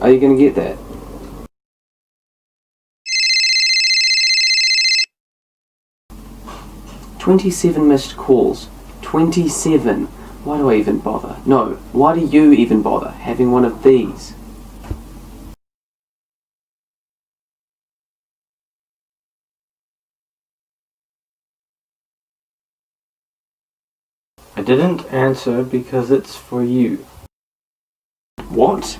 Are you going to get that? "27 missed calls. 27. Why do I even bother? No, why do you even bother having one of these?" I didn't answer because it's for you. What?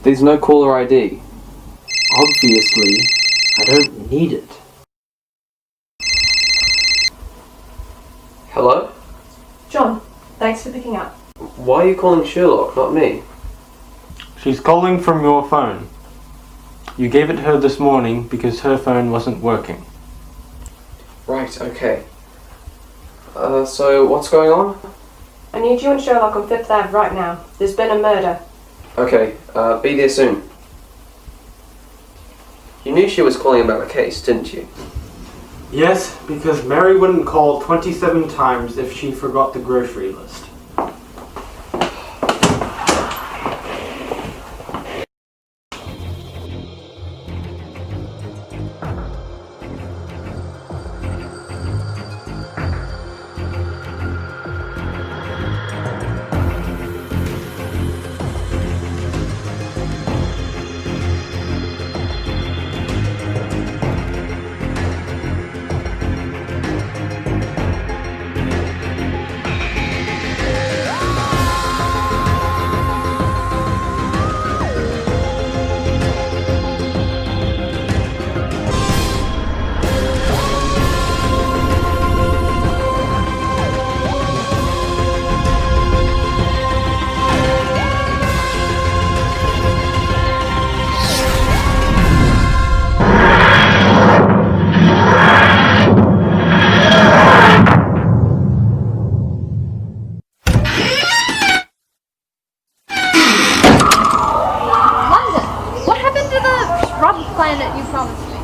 There's no caller ID. Obviously, I don't need it. Hello? John, thanks for picking up. Why are you calling Sherlock, not me? She's calling from your phone. You gave it her this morning because her phone wasn't working. Right, okay. So what's going on? I need you and Sherlock on 5th Ave right now. There's been a murder. Okay, be there soon. You knew she was calling about a case, didn't you? Yes, because Mary wouldn't call 27 times if she forgot the grocery list. planet you promised me.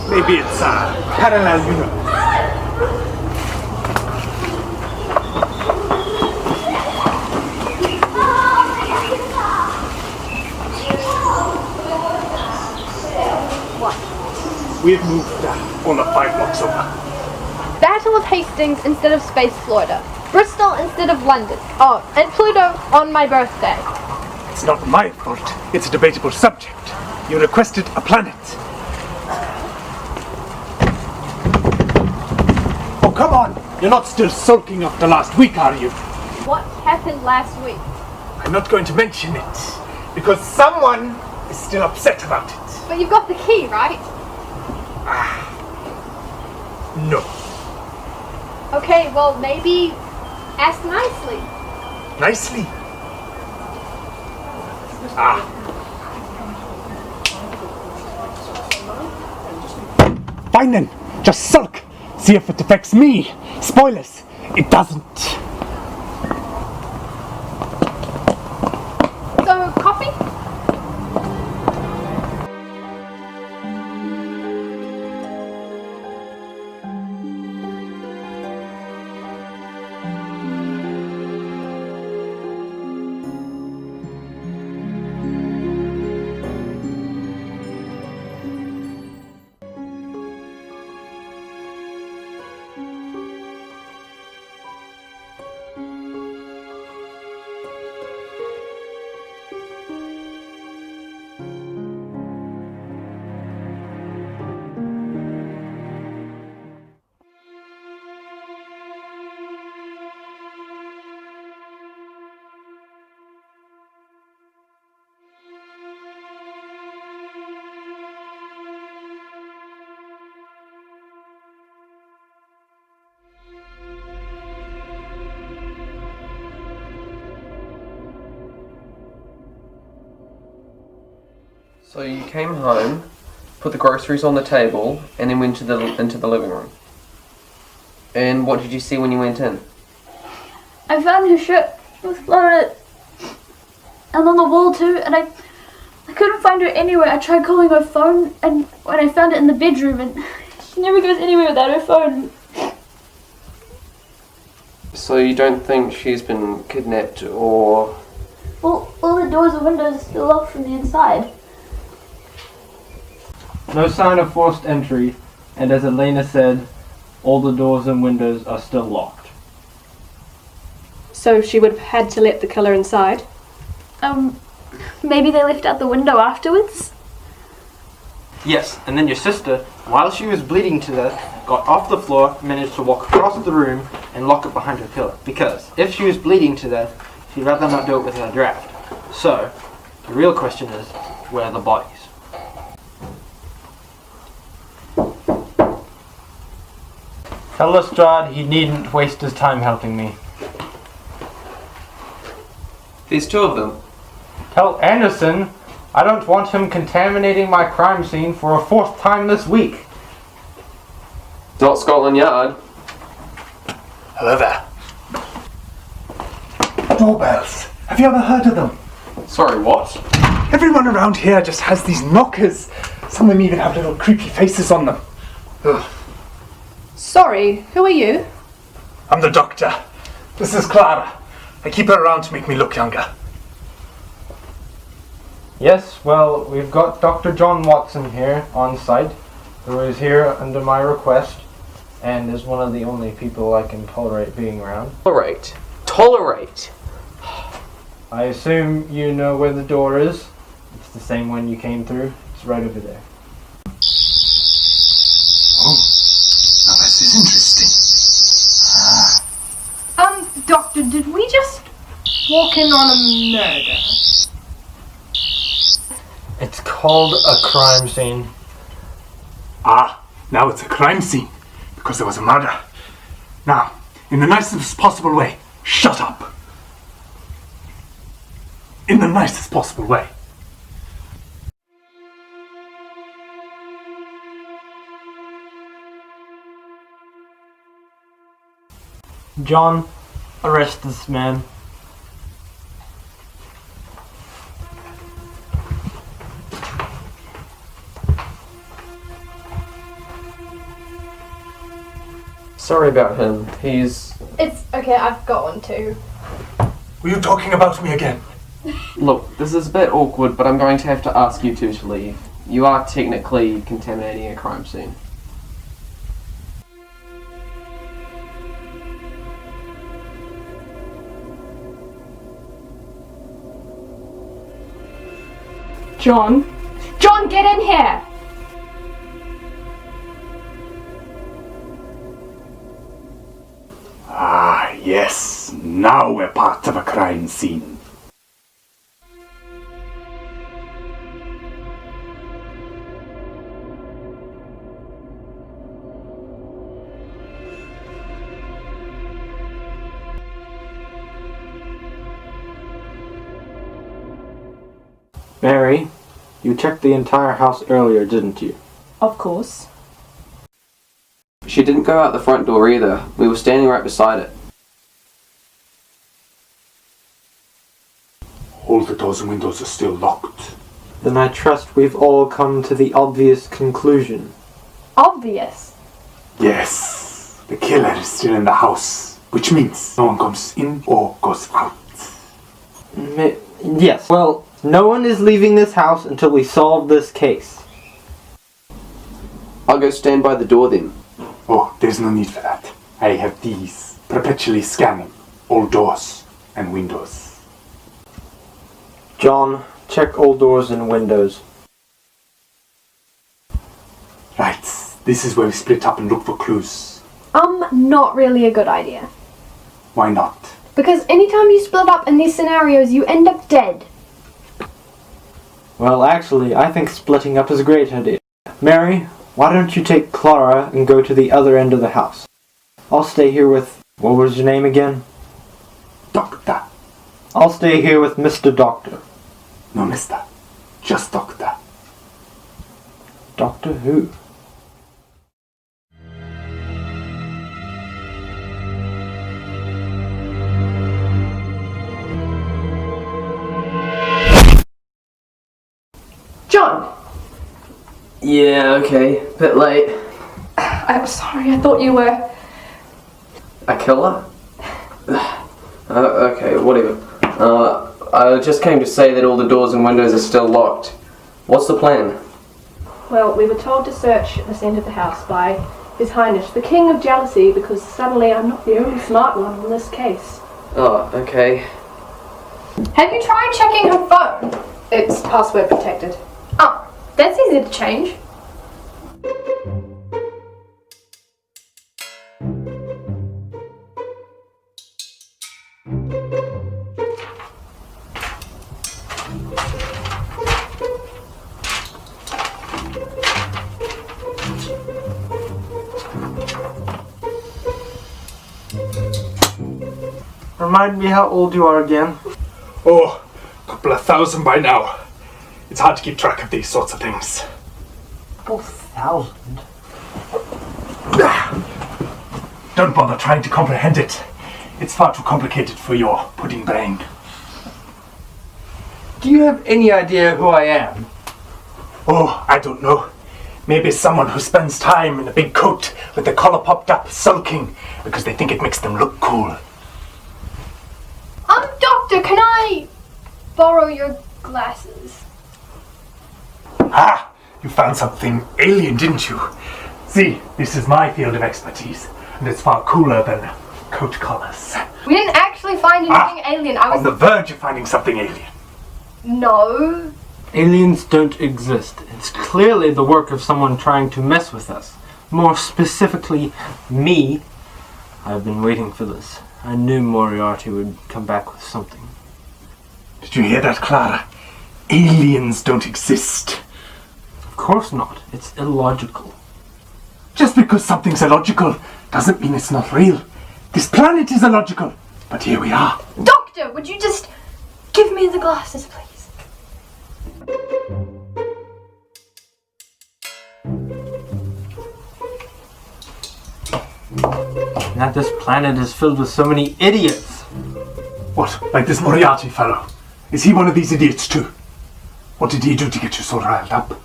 Maybe it's a parallel universe. What? We've moved all of 5 blocks over. Battle of Hastings instead of Space Florida. Bristol instead of London. Oh, and Pluto on my birthday. It's not my fault. It's a debatable subject. You requested a planet. Oh, come on! You're not still sulking after last week, are you? What happened last week? I'm not going to mention it, because someone is still upset about it. But you've got the key, right? No. Okay, well, maybe ask nicely. Nicely? Fine then, just sulk. See if it affects me. Spoilers, it doesn't. So, coffee? So you came home, put the groceries on the table, and then went into the living room. And what did you see when you went in? I found her shirt. It was blown on it. And on the wall too, and I couldn't find her anywhere. I tried calling her phone, and when I found it in the bedroom, and she never goes anywhere without her phone. So you don't think she's been kidnapped or... Well, all the doors and windows are still locked from the inside. No sign of forced entry, and as Elena said, all the doors and windows are still locked. So she would have had to let the killer inside? Maybe they left out the window afterwards? Yes, and then your sister, while she was bleeding to death, got off the floor, managed to walk across the room, and lock it behind her pillow. Because if she was bleeding to death, she'd rather not do it without a draft. So, the real question is, where are the bodies? Tell Lestrade he needn't waste his time helping me. There's two of them. Tell Anderson I don't want him contaminating my crime scene for a fourth time this week. It's not Scotland Yard. Hello there. Doorbells. Have you ever heard of them? Sorry, what? Everyone around here just has these knockers. Some of them even have little creepy faces on them. Ugh. Sorry, who are you? I'm the doctor. This is Clara. I keep her around to make me look younger. Yes, well, we've got Dr. John Watson here on site, who is here under my request, and is one of the only people I can tolerate being around. Tolerate. I assume you know where the door is. It's the same one you came through. It's right over there. Oh, now this is interesting. Doctor, did we just walk in on a murder? It's called a crime scene. Ah, now it's a crime scene, because there was a murder. Now, in the nicest possible way, shut up. In the nicest possible way. John, arrest this man. Sorry about him. He's... It's okay, I've got one too. Were you talking about me again? Look, this is a bit awkward, but I'm going to have to ask you two to leave. You are technically contaminating a crime scene. John, get in here! Ah, yes. Now we're part of a crime scene. Mary, you checked the entire house earlier, didn't you? Of course. She didn't go out the front door either. We were standing right beside it. All the doors and windows are still locked. Then I trust we've all come to the obvious conclusion. Obvious. Yes, the killer is still in the house, which means no one comes in or goes out. Yes, well, no one is leaving this house until we solve this case. I'll go stand by the door then. Oh, there's no need for that. I have these, perpetually scanning all doors and windows. John, check all doors and windows. Right, this is where we split up and look for clues. Not really a good idea. Why not? Because anytime you split up in these scenarios, you end up dead. Well, actually, I think splitting up is a great idea. Mary, why don't you take Clara and go to the other end of the house? I'll stay here with... What was your name again? Doctor. I'll stay here with Mr. Doctor. No, mister. Just doctor. Doctor who? John! Yeah, okay. Bit late. I'm sorry, I thought you were... A killer? Okay, whatever. I just came to say that all the doors and windows are still locked. What's the plan? Well, we were told to search this end of the house by His Highness, the King of Jealousy, because suddenly I'm not the only smart one in this case. Oh, okay. Have you tried checking her phone? It's password protected. Oh, that's easy to change. Remind me how old you are again. Oh, a couple of thousand by now. It's hard to keep track of these sorts of things. 4,000? Don't bother trying to comprehend it. It's far too complicated for your pudding brain. Do you have any idea who I am? Oh, I don't know. Maybe someone who spends time in a big coat with the collar popped up, sulking because they think it makes them look cool. Doctor, can I borrow your glasses? Ah, you found something alien, didn't you? See, this is my field of expertise, and it's far cooler than coat collars. We didn't actually find anything alien. I On the verge of finding something alien. No. Aliens don't exist. It's clearly the work of someone trying to mess with us. More specifically, me. I've been waiting for this. I knew Moriarty would come back with something. Did you hear that, Clara? Aliens don't exist. Of course not. It's illogical. Just because something's illogical doesn't mean it's not real. This planet is illogical, but here we are. Doctor, would you just give me the glasses, please? That this planet is filled with so many idiots. What, like this Moriarty fellow? Is he one of these idiots too? What did he do to get you so riled up?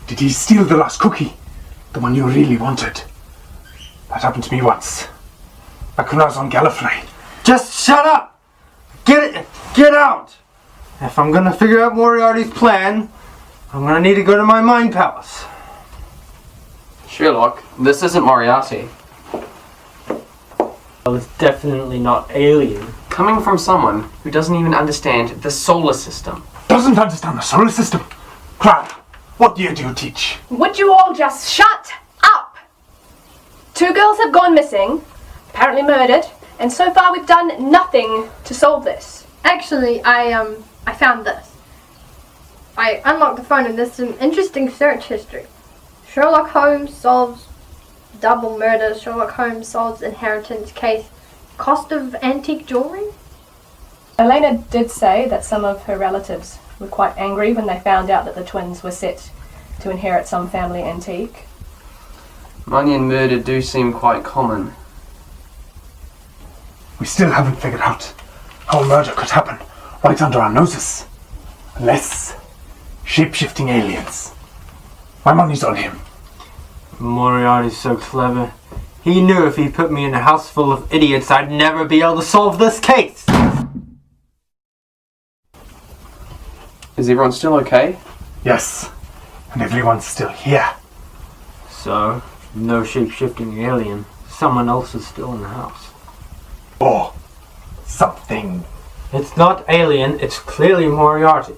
Did he steal the last cookie? The one you really wanted? That happened to me once. Back when I was on Gallifrey. Just shut up! Get out! If I'm gonna figure out Moriarty's plan, I'm gonna need to go to my mind palace. Sherlock, this isn't Moriarty. Well, it's definitely not alien. Coming from someone who doesn't even understand the solar system. Doesn't understand the solar system. Clara, what year do you teach? Would you all just shut up? 2 girls have gone missing, apparently murdered, and so far we've done nothing to solve this. Actually, I found this. I unlocked the phone and there's some interesting search history. Sherlock Holmes solves double murder. Sherlock Holmes solves inheritance case. Cost of antique jewelry? Elena did say that some of her relatives were quite angry when they found out that the twins were set to inherit some family antique. Money and murder do seem quite common. We still haven't figured out how a murder could happen right under our noses. Unless shape-shifting aliens. My money's on him. Moriarty's so clever. He knew if he put me in a house full of idiots, I'd never be able to solve this case. Is everyone still okay? Yes, and everyone's still here. So, no shape-shifting alien. Someone else is still in the house. Or something. It's not alien, it's clearly Moriarty.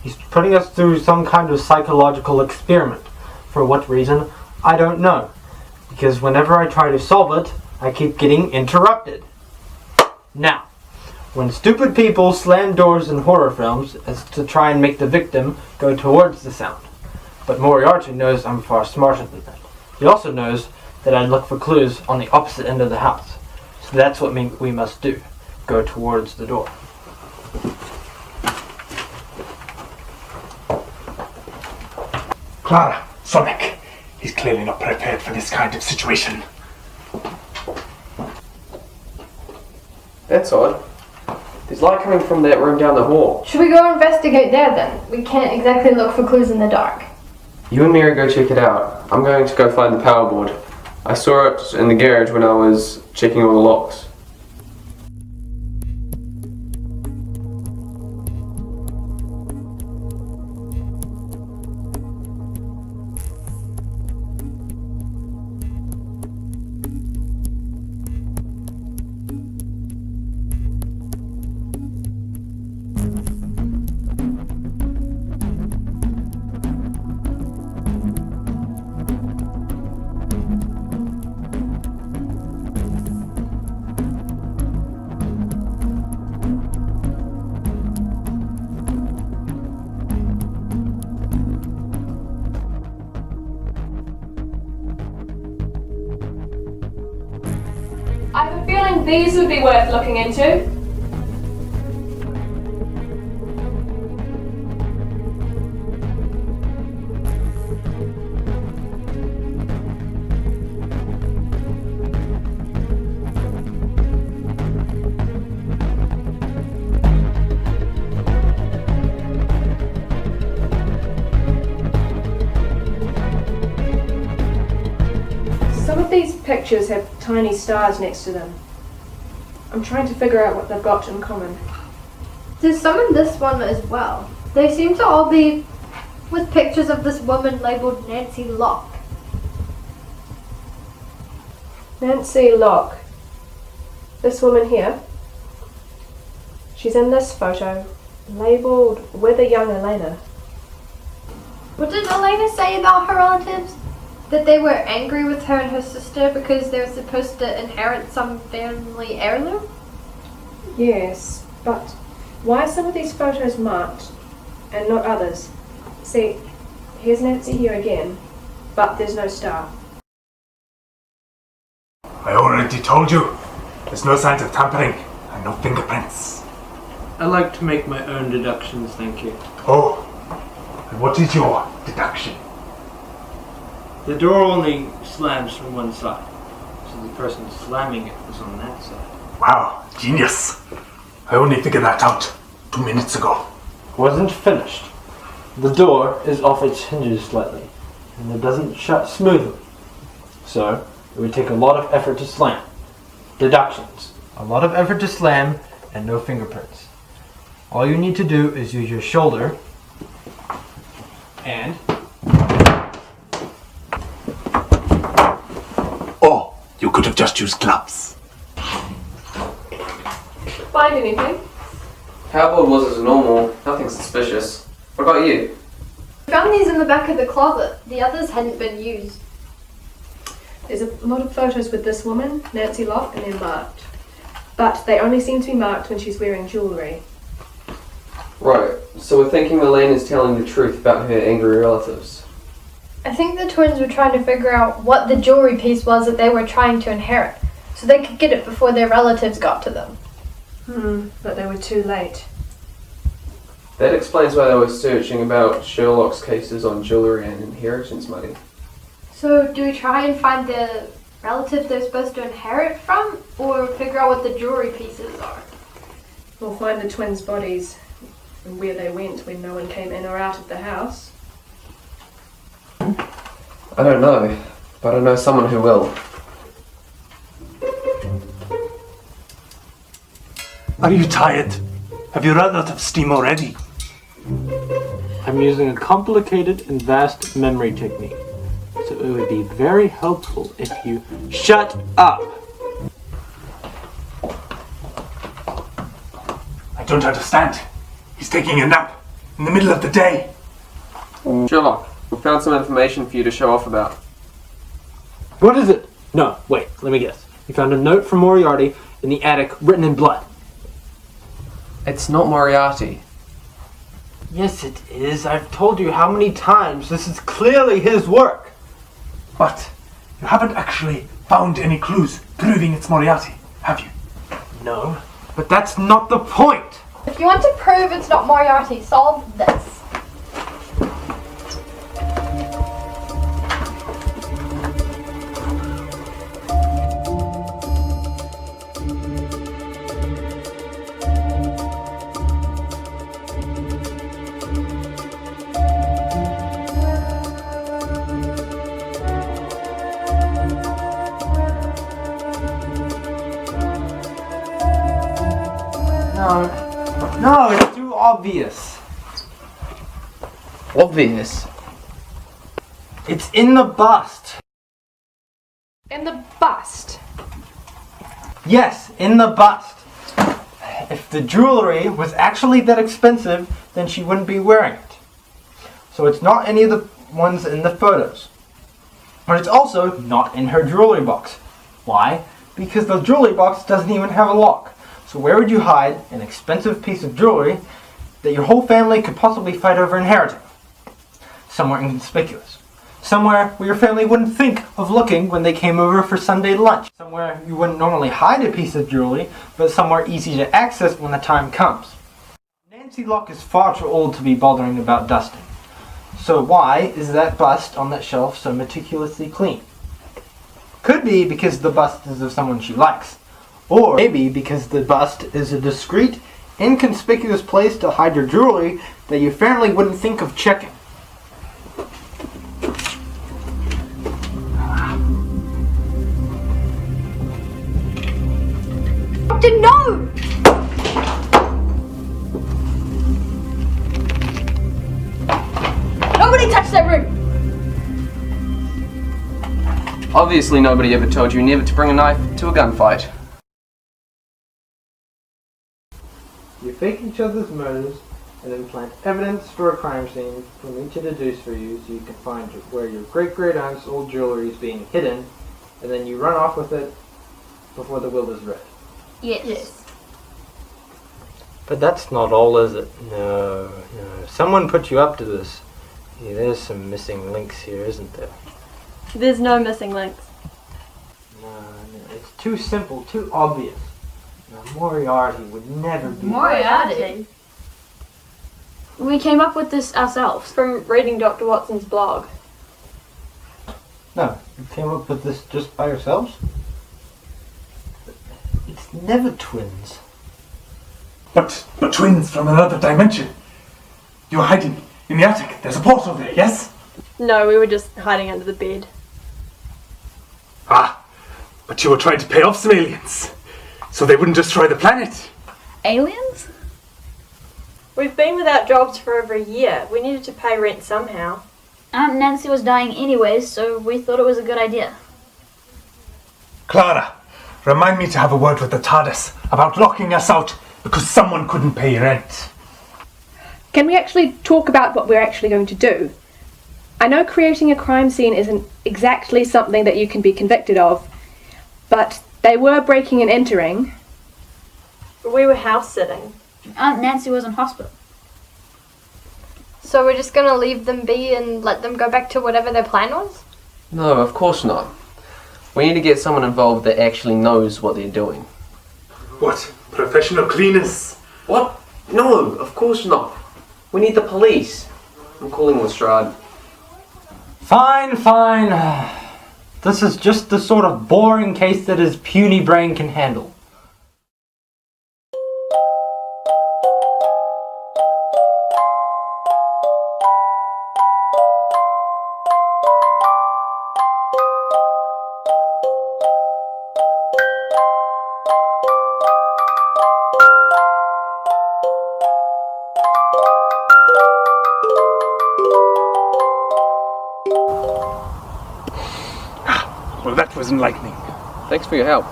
He's putting us through some kind of psychological experiment. For what reason, I don't know. Because whenever I try to solve it, I keep getting interrupted. Now, when stupid people slam doors in horror films, it's to try and make the victim go towards the sound. But Moriarty knows I'm far smarter than that. He also knows that I look for clues on the opposite end of the house. So that's what we must do. Go towards the door. Clara, Sonic. He's clearly not prepared for this kind of situation. That's odd. There's light coming from that room down the hall. Should we go investigate there then? We can't exactly look for clues in the dark. You and Mary go check it out. I'm going to go find the power board. I saw it in the garage when I was checking all the locks. these would be worth looking into. Some of these pictures have tiny stars next to them. I'm trying to figure out what they've got in common. There's some in this one as well. They seem to all be with pictures of this woman labelled Nancy Locke. Nancy Locke. This woman here. She's in this photo, labelled with a young Elena. What did Elena say about her relatives? That they were angry with her and her sister because they were supposed to inherit some family heirloom? Yes, but why are some of these photos marked and not others? See, here's Nancy here again, but there's no star. I already told you. There's no signs of tampering and no fingerprints. I like to make my own deductions, thank you. Oh, and what is your deduction? The door only slams from one side, so the person slamming it was on that side. Wow, genius. I only figured that out 2 minutes ago. Wasn't finished. The door is off its hinges slightly, and it doesn't shut smoothly. So, it would take a lot of effort to slam. Deductions. A lot of effort to slam, and no fingerprints. All you need to do is use your shoulder, and... Oh, you could have just used gloves. Find anything? Cardboard was as normal, nothing suspicious. What about you? I found these in the back of the closet. The others hadn't been used. There's a lot of photos with this woman, Nancy Locke, and they're marked. But they only seem to be marked when she's wearing jewellery. Right, so we're thinking Elaine is telling the truth about her angry relatives. I think the twins were trying to figure out what the jewelry piece was that they were trying to inherit, so they could get it before their relatives got to them. But they were too late. That explains why they were searching about Sherlock's cases on jewellery and inheritance money. So do we try and find the relative they're supposed to inherit from, or figure out what the jewelry pieces are? We'll find the twins' bodies and where they went when no one came in or out of the house. I don't know, but I know someone who will. Are you tired? Have you run out of steam already? I'm using a complicated and vast memory technique, so it would be very helpful if you shut up. I don't understand. He's taking a nap in the middle of the day. Sherlock, we found some information for you to show off about. What is it? No, wait, let me guess. You found a note from Moriarty in the attic written in blood. It's not Moriarty. Yes, it is. I've told you how many times. This is clearly his work. But you haven't actually found any clues proving it's Moriarty, have you? No, but that's not the point. If you want to prove it's not Moriarty, solve this. No, it's too obvious. Obvious. It's in the bust. In the bust. Yes, in the bust. If the jewelry was actually that expensive, then she wouldn't be wearing it. So it's not any of the ones in the photos. But it's also not in her jewelry box. Why? Because the jewelry box doesn't even have a lock. So where would you hide an expensive piece of jewelry that your whole family could possibly fight over inheriting? Somewhere inconspicuous. Somewhere where your family wouldn't think of looking when they came over for Sunday lunch. Somewhere you wouldn't normally hide a piece of jewelry, but somewhere easy to access when the time comes. Nancy Locke is far too old to be bothering about dusting. So why is that bust on that shelf so meticulously clean? Could be because the bust is of someone she likes. Or maybe because the bust is a discreet, inconspicuous place to hide your jewelry that your family wouldn't think of checking. Doctor, no! Nobody touch that room! Obviously nobody ever told you never to bring a knife to a gunfight. You fake each other's murders and then plant evidence for a crime scene for me to deduce for you so you can find where your great-great-aunt's old jewelry is being hidden, and then you run off with it before the will is read. Yes. But that's not all, is it? No. Someone put you up to this. Yeah, there's some missing links here, isn't there? There's no missing links. No, it's too simple, too obvious. Now, Moriarty would never be... Moriarty? We came up with this ourselves. From reading Dr. Watson's blog. No, you came up with this just by yourselves? It's never twins. But twins from another dimension. You were hiding in the attic. There's a portal there, yes? No, we were just hiding under the bed. Ah, but you were trying to pay off some aliens, so they wouldn't destroy the planet. Aliens? We've been without jobs for over a year. We needed to pay rent somehow. Aunt Nancy was dying anyways, so we thought it was a good idea. Clara, remind me to have a word with the TARDIS about locking us out because someone couldn't pay rent. Can we actually talk about what we're actually going to do? I know creating a crime scene isn't exactly something that you can be convicted of, but they were breaking and entering. We were house sitting. Aunt Nancy was in hospital. So we're just gonna leave them be and let them go back to whatever their plan was? No, of course not. We need to get someone involved that actually knows what they're doing. What? Professional cleaners? What? No, of course not. We need the police. I'm calling Lestrade. Fine. This is just the sort of boring case that his puny brain can handle. Well, that was enlightening. Thanks for your help.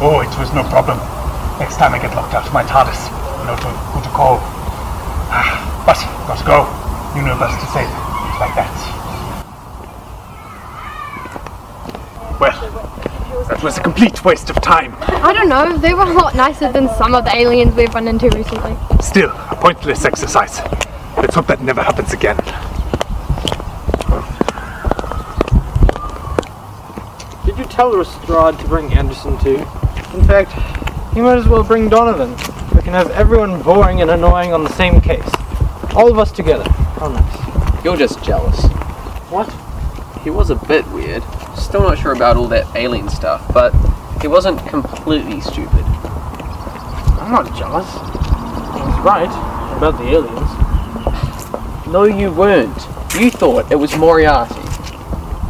Oh, it was no problem. Next time I get locked out of my TARDIS, I know who to call. But, got to go. You know best to say it like that. Well, that was a complete waste of time. I don't know, they were a lot nicer than some of the aliens we've run into recently. Still, a pointless exercise. Let's hope that never happens again. Did you tell Lestrade to bring Anderson too? In fact, you might as well bring Donovan. We can have everyone boring and annoying on the same case. All of us together. How nice. You're just jealous. What? He was a bit weird. Still not sure about all that alien stuff, but he wasn't completely stupid. I'm not jealous. I was right about the aliens. No, you weren't. You thought it was Moriarty.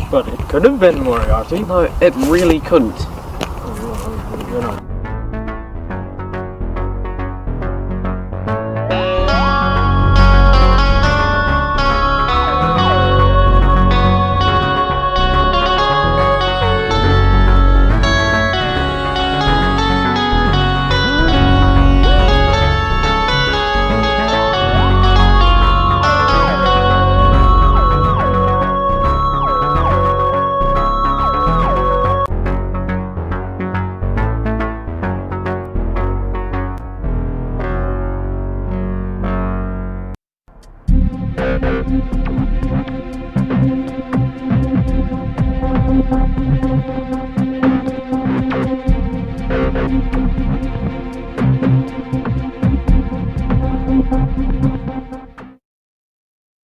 But it could have been Moriarty. No, it really couldn't. You're not.